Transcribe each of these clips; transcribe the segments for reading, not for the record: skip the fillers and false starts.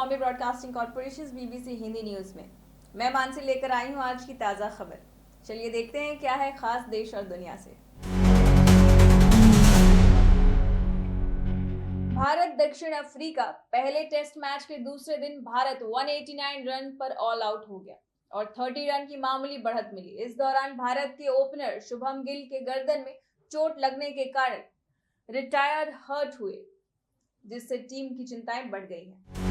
Bombay broadcasting corporation BBC Hindi news में मैं मानसी लेकर आई हूं आज की ताजा खबर। चलिए देखते हैं क्या है खास देश और दुनिया से। भारत दक्षिण अफ्रीका पहले टेस्ट मैच के दूसरे दिन भारत 189 रन पर ऑल आउट हो गया और 30 रन की मामूली बढ़त मिली। इस दौरान भारत के ओपनर शुभम गिल के गर्दन में चोट लगने के कारण रिटायर्ड हर्ट हुए, जिससे टीम की चिंताएं बढ़ गई हैं।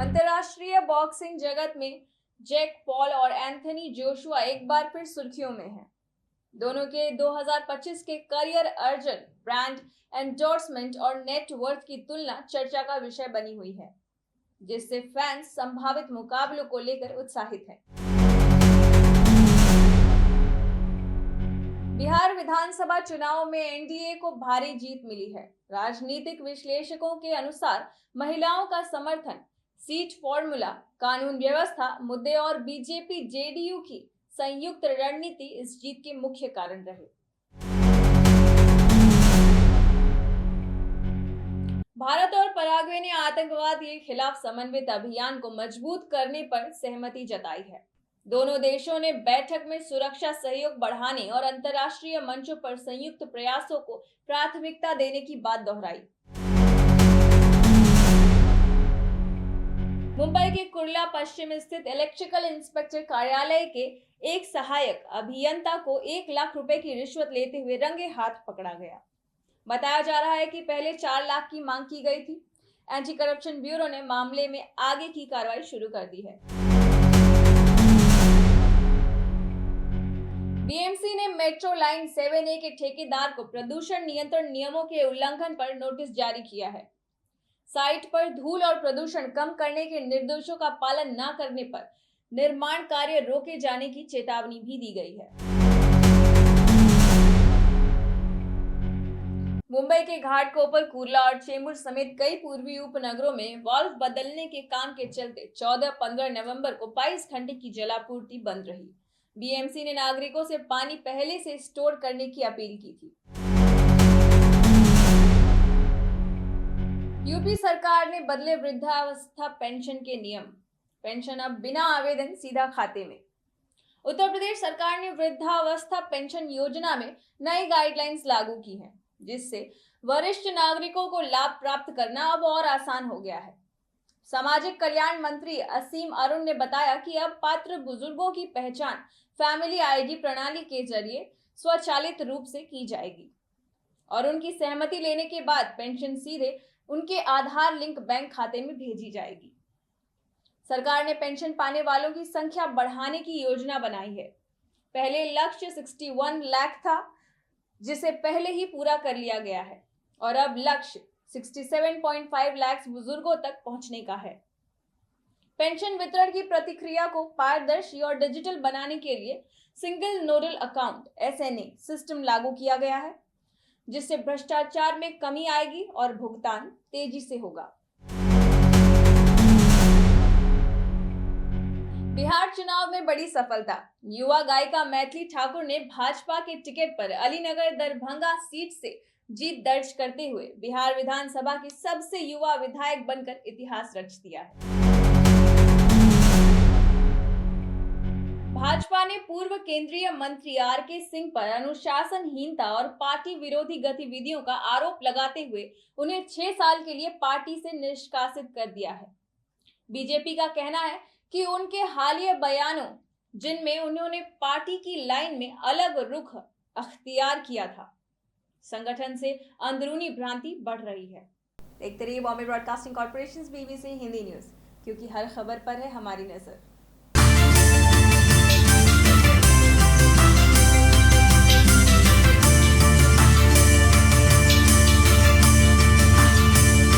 अंतर्राष्ट्रीय बॉक्सिंग जगत में जैक पॉल और एंथनी जोशुआ एक बार फिर सुर्खियों में हैं। दोनों के 2025 के करियर अर्जन, ब्रांड एंडोर्समेंट और नेटवर्थ की तुलना चर्चा का विषय बनी हुई है, जिससे फैंस संभावित मुकाबलों को लेकर उत्साहित हैं। बिहार विधानसभा चुनाव में एनडीए को भारी जीत मिली है। राजनीतिक विश्लेषकों के अनुसार महिलाओं का समर्थन, सीट फॉर्मूला, कानून व्यवस्था मुद्दे और बीजेपी जेडीयू की संयुक्त रणनीति इस जीत के मुख्य कारण रहे। भारत और पराग्वे ने आतंकवाद के खिलाफ समन्वित अभियान को मजबूत करने पर सहमति जताई है। दोनों देशों ने बैठक में सुरक्षा सहयोग बढ़ाने और अंतर्राष्ट्रीय मंचों पर संयुक्त प्रयासों को प्राथमिकता देने की बात दोहराई। मुंबई के कुर्ला पश्चिम स्थित इलेक्ट्रिकल इंस्पेक्टर कार्यालय के एक सहायक अभियंता को 1 लाख रुपए की रिश्वत लेते हुए रंगे हाथ पकड़ा गया। बताया जा रहा है कि पहले 4 लाख की मांग की गई थी। एंटी करप्शन ब्यूरो ने मामले में आगे की कार्रवाई शुरू कर दी है। बीएमसी ने मेट्रो लाइन 7A के ठेकेदार को प्रदूषण नियंत्रण नियमों के उल्लंघन पर नोटिस जारी किया है। साइट पर धूल और प्रदूषण कम करने के निर्देशों का पालन न करने पर निर्माण कार्य रोके जाने की चेतावनी भी दी गई है। मुंबई के घाटकोपर, कुर्ला और चेंबूर समेत कई पूर्वी उपनगरों में वाल्व बदलने के काम के चलते 14-15 नवंबर को 22 घंटे की जलापूर्ति बंद रही। बीएमसी ने नागरिकों से पानी पहले से स्टोर करने की अपील की थी। यूपी सरकार ने बदले वृद्धावस्था पेंशन के नियम। पेंशन अब बिना आवेदन सीधा खाते में। उत्तर प्रदेश सरकार ने वृद्धावस्था पेंशन योजना में नई गाइडलाइंस लागू की हैं, जिससे वरिष्ठ नागरिकों को लाभ प्राप्त करना अब और आसान हो गया है। सामाजिक कल्याण मंत्री असीम अरुण ने बताया कि अब पात्र बुजुर्गों की पहचान फैमिली आईडी प्रणाली के जरिए स्वचालित रूप से की जाएगी और उनकी सहमति लेने के बाद पेंशन सीधे उनके आधार लिंक बैंक खाते में भेजी जाएगी। सरकार ने पेंशन पाने वालों की संख्या बढ़ाने की योजना बनाई है। पहले लक्ष्य 61 लाख था, जिसे पहले ही पूरा कर लिया गया है और अब लक्ष्य 67.5 लाख बुजुर्गों तक पहुंचने का है। पेंशन वितरण की प्रक्रिया को पारदर्शी और डिजिटल बनाने के लिए single nodal account (SNA) system लागू किया गया है, जिससे भ्रष्टाचार में कमी आएगी और भुगतान तेजी से होगा। बिहार चुनाव में बड़ी सफलता। युवा गायिका मैथिली ठाकुर ने भाजपा के टिकट पर अलीनगर दरभंगा सीट से जीत दर्ज करते हुए बिहार विधानसभा की सबसे युवा विधायक बनकर इतिहास रच दिया है। भाजपा ने पूर्व केंद्रीय मंत्री आरके सिंह पर अनुशासनहीनता और पार्टी विरोधी गतिविधियों का आरोप लगाते हुए उन्हें 6 साल के लिए पार्टी से निष्कासित कर दिया है। बीजेपी का कहना है कि उनके हालिया बयानों, जिनमें उन्होंने पार्टी की लाइन में अलग रुख अख्तियार किया था, संगठन से अंदरूनी भ्रांति बढ़ रही है। देखते रहिए Bombay broadcasting corporation BBC Hindi news, क्योंकि हर खबर पर है हमारी नजर।